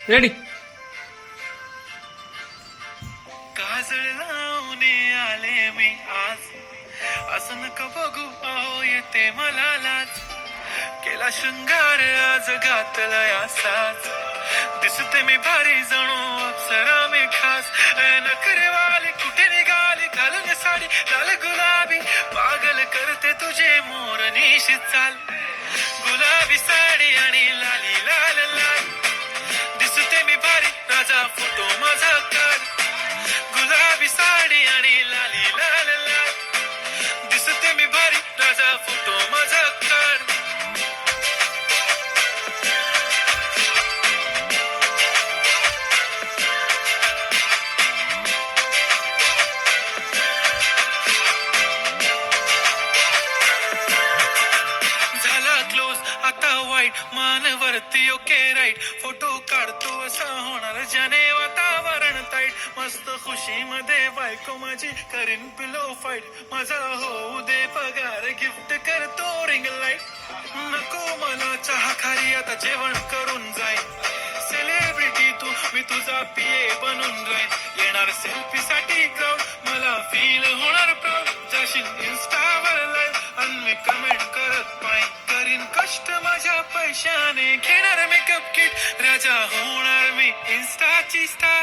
Ready. काजळ लावून आले मी आज, असं नका बघू अहो येते मला लाज. केला शृंगार आज घातलाय असाच, दिसते मी भारी जणू अप्सरा मी खास. नखरे वाली कुठे निघाली घालून साडी लाल गुलाबी, पागल करते तुझे मोर निशी चाल. गुलाबी साडी आणि लाली लाल लाल, दिसते मी भारी राजा फोटो माझा काढ. गुलाबी साडी आणि लाली लाल लाल, दिसते मी भारी राजा फोटो माझा काढ. झाला क्लोज आता वाईट, मान वरती ओके राईट, फोटो काढतो असा होणार ज्याने वातावरण ताईट. मस्त खुशी मध्ये बायको माझी करीन पिलो फाईट, माझा होऊ दे पगार गिफ्ट करतो रिंग लाईट. नको मला चहा खारी आता जेवण करून जाईन, सेलिब्रिटी तू मी तुझा पिये बनून राहीन. येणार सेल्फी साठी क्राऊड, मला फील होणार प्राऊड. जाशील इन्स्टावर लाईव्ह आणि मी कमेंट करत पाहिन, करीन कष्ट माझ्या पैशाने, घेणार मेकअप किट राजा होणार मी इन्स्टाची स्टार.